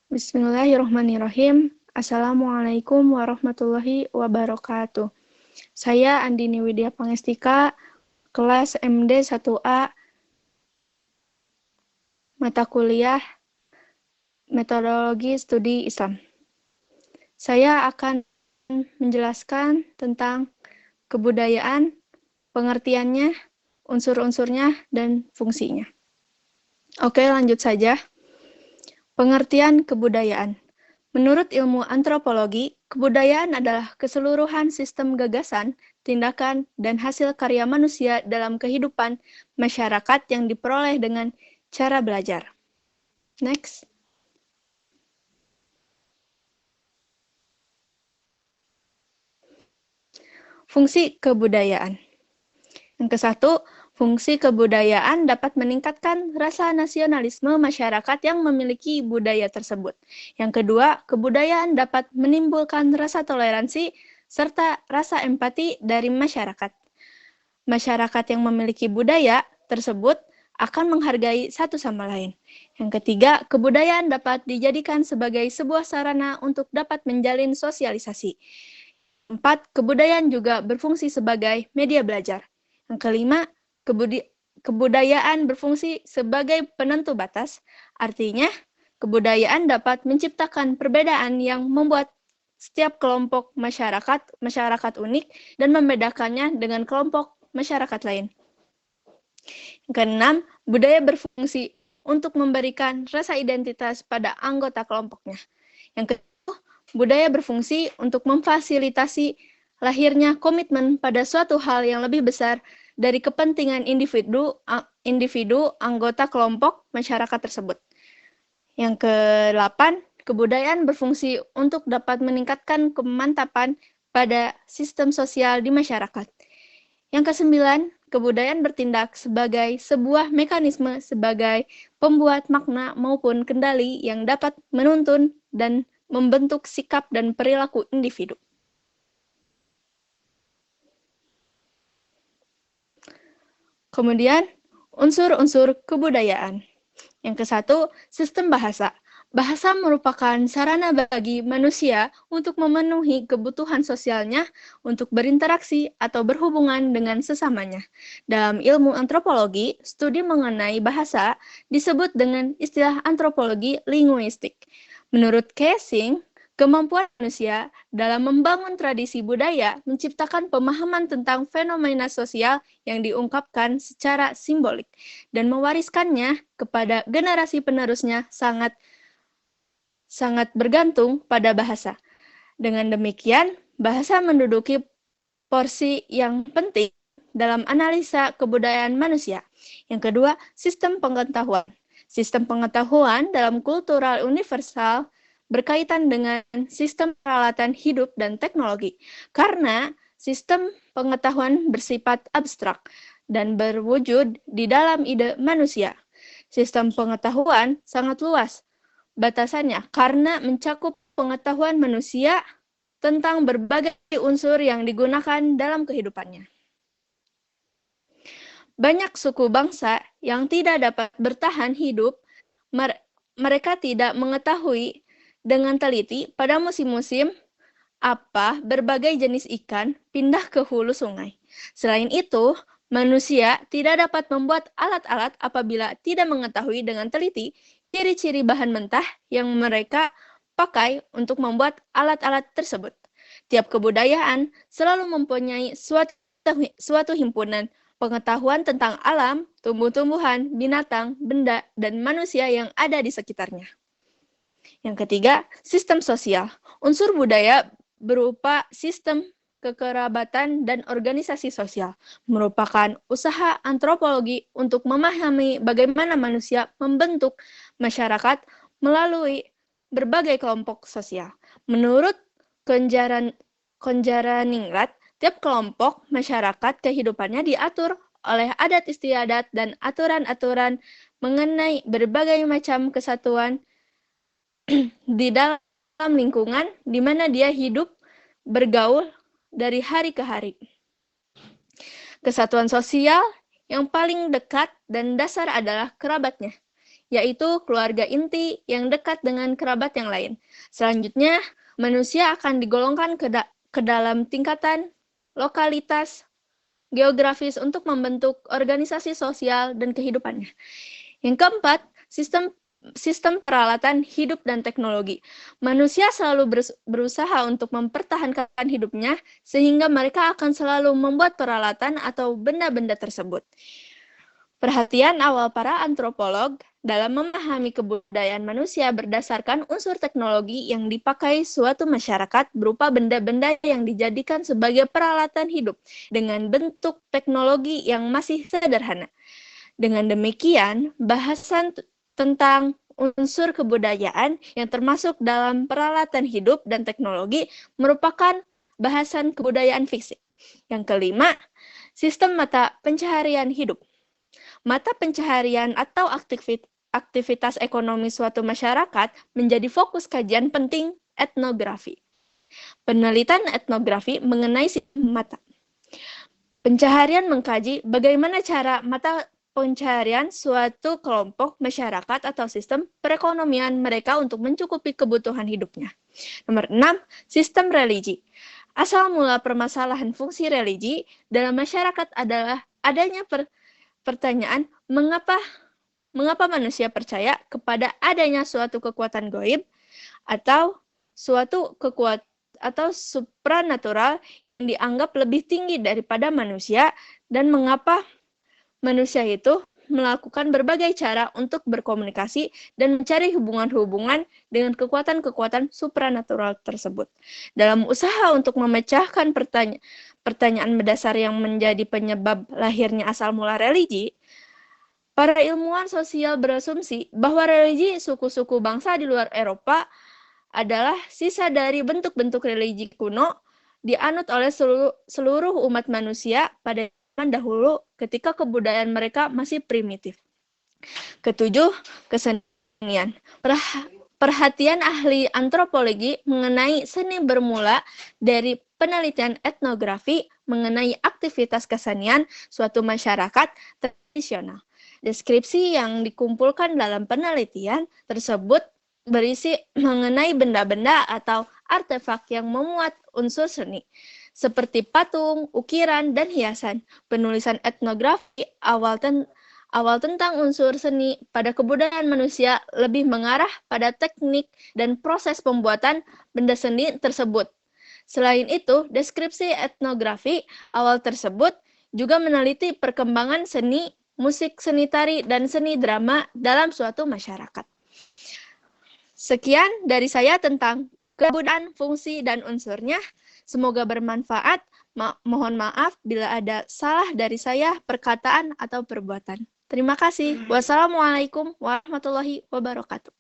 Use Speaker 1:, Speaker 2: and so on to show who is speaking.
Speaker 1: Bismillahirrahmanirrahim. Assalamualaikum warahmatullahi wabarakatuh. Saya Andini Widya Pangestika, kelas MD 1A, mata kuliah Metodologi Studi Islam. Saya akan menjelaskan tentang kebudayaan, pengertiannya, unsur-unsurnya, dan fungsinya. Oke, lanjut saja. Pengertian kebudayaan. Menurut ilmu antropologi, kebudayaan adalah keseluruhan sistem gagasan, tindakan, dan hasil karya manusia dalam kehidupan masyarakat yang diperoleh dengan cara belajar. Next. Fungsi kebudayaan. Yang ke-1, fungsi kebudayaan dapat meningkatkan rasa nasionalisme masyarakat yang memiliki budaya tersebut. Yang kedua, kebudayaan dapat menimbulkan rasa toleransi serta rasa empati dari masyarakat. Masyarakat yang memiliki budaya tersebut akan menghargai satu sama lain. Yang ketiga, kebudayaan dapat dijadikan sebagai sebuah sarana untuk dapat menjalin sosialisasi. 4, kebudayaan juga berfungsi sebagai media belajar. Yang kelima, kebudayaan berfungsi sebagai penentu batas. Artinya, kebudayaan dapat menciptakan perbedaan yang membuat setiap kelompok masyarakat unik dan membedakannya dengan kelompok masyarakat lain. Yang keenam, budaya berfungsi untuk memberikan rasa identitas pada anggota kelompoknya. Yang ketujuh, budaya berfungsi untuk memfasilitasi lahirnya komitmen pada suatu hal yang lebih besar dari kepentingan individu anggota kelompok masyarakat tersebut. Yang ke-8, kebudayaan berfungsi untuk dapat meningkatkan kemantapan pada sistem sosial di masyarakat. Yang ke-9, kebudayaan bertindak sebagai sebuah mekanisme sebagai pembuat makna maupun kendali yang dapat menuntun dan membentuk sikap dan perilaku individu. Kemudian, unsur-unsur kebudayaan. Yang ke-1, sistem bahasa. Bahasa merupakan sarana bagi manusia untuk memenuhi kebutuhan sosialnya untuk berinteraksi atau berhubungan dengan sesamanya. Dalam ilmu antropologi, studi mengenai bahasa disebut dengan istilah antropologi linguistik. Menurut Casing, kemampuan manusia dalam membangun tradisi budaya menciptakan pemahaman tentang fenomena sosial yang diungkapkan secara simbolik dan mewariskannya kepada generasi penerusnya sangat bergantung pada bahasa. Dengan demikian, bahasa menduduki porsi yang penting dalam analisa kebudayaan manusia. Yang kedua, sistem pengetahuan. Sistem pengetahuan dalam kultural universal berkaitan dengan sistem peralatan hidup dan teknologi, karena sistem pengetahuan bersifat abstrak dan berwujud di dalam ide manusia. Sistem pengetahuan sangat luas batasannya karena mencakup pengetahuan manusia tentang berbagai unsur yang digunakan dalam kehidupannya. Banyak suku bangsa yang tidak dapat bertahan hidup, mereka tidak mengetahui dengan teliti pada musim-musim apa berbagai jenis ikan pindah ke hulu sungai. Selain itu, manusia tidak dapat membuat alat-alat apabila tidak mengetahui dengan teliti ciri-ciri bahan mentah yang mereka pakai untuk membuat alat-alat tersebut. Tiap kebudayaan selalu mempunyai suatu himpunan pengetahuan tentang alam, tumbuh-tumbuhan, binatang, benda, dan manusia yang ada di sekitarnya. Yang ketiga, sistem sosial. Unsur budaya berupa sistem kekerabatan dan organisasi sosial, merupakan usaha antropologi untuk memahami bagaimana manusia membentuk masyarakat melalui berbagai kelompok sosial. Menurut Konjaraningrat, tiap kelompok masyarakat kehidupannya diatur oleh adat istiadat dan aturan-aturan mengenai berbagai macam kesatuan di dalam lingkungan di mana dia hidup bergaul dari hari ke hari. Kesatuan sosial yang paling dekat dan dasar adalah kerabatnya. yaitu keluarga inti yang dekat dengan kerabat yang lain. Selanjutnya, manusia akan digolongkan ke dalam tingkatan lokalitas geografis untuk membentuk organisasi sosial dan kehidupannya. Yang keempat, sistem peralatan hidup dan teknologi. Manusia selalu berusaha untuk mempertahankan hidupnya sehingga mereka akan selalu membuat peralatan atau benda-benda tersebut. Perhatian awal para antropolog dalam memahami kebudayaan manusia berdasarkan unsur teknologi yang dipakai suatu masyarakat berupa benda-benda yang dijadikan sebagai peralatan hidup dengan bentuk teknologi yang masih sederhana. Dengan demikian, bahasan tentang unsur kebudayaan yang termasuk dalam peralatan hidup dan teknologi merupakan bahasan kebudayaan fisik. Yang kelima, sistem mata pencaharian hidup. Mata pencaharian atau aktivitas ekonomi suatu masyarakat menjadi fokus kajian penting etnografi. Penelitian etnografi mengenai sistem mata. Pencaharian mengkaji bagaimana cara mata pencaharian suatu kelompok masyarakat atau sistem perekonomian mereka untuk mencukupi kebutuhan hidupnya. Nomor 6, sistem religi. Asal mula permasalahan fungsi religi dalam masyarakat adalah adanya pertanyaan mengapa manusia percaya kepada adanya suatu kekuatan gaib atau suatu kekuatan atau supranatural yang dianggap lebih tinggi daripada manusia, dan mengapa manusia itu melakukan berbagai cara untuk berkomunikasi dan mencari hubungan-hubungan dengan kekuatan-kekuatan supranatural tersebut. Dalam usaha untuk memecahkan pertanyaan mendasar yang menjadi penyebab lahirnya asal mula religi, para ilmuwan sosial berasumsi bahwa religi suku-suku bangsa di luar Eropa adalah sisa dari bentuk-bentuk religi kuno dianut oleh seluruh umat manusia pada zaman dahulu ketika kebudayaan mereka masih primitif. Ketujuh, kesenian. Perhatian ahli antropologi mengenai seni bermula dari penelitian etnografi mengenai aktivitas kesenian suatu masyarakat tradisional. Deskripsi yang dikumpulkan dalam penelitian tersebut berisi mengenai benda-benda atau artefak yang memuat unsur seni, seperti patung, ukiran, dan hiasan. Penulisan etnografi awal tentang unsur seni pada kebudayaan manusia lebih mengarah pada teknik dan proses pembuatan benda seni tersebut. Selain itu, deskripsi etnografi awal tersebut juga meneliti perkembangan seni, musik, seni tari, dan seni drama dalam suatu masyarakat. Sekian dari saya tentang kebudayaan, fungsi, dan unsurnya. Semoga bermanfaat. Mohon maaf bila ada salah dari saya, perkataan atau perbuatan. Terima kasih. Wassalamualaikum warahmatullahi wabarakatuh.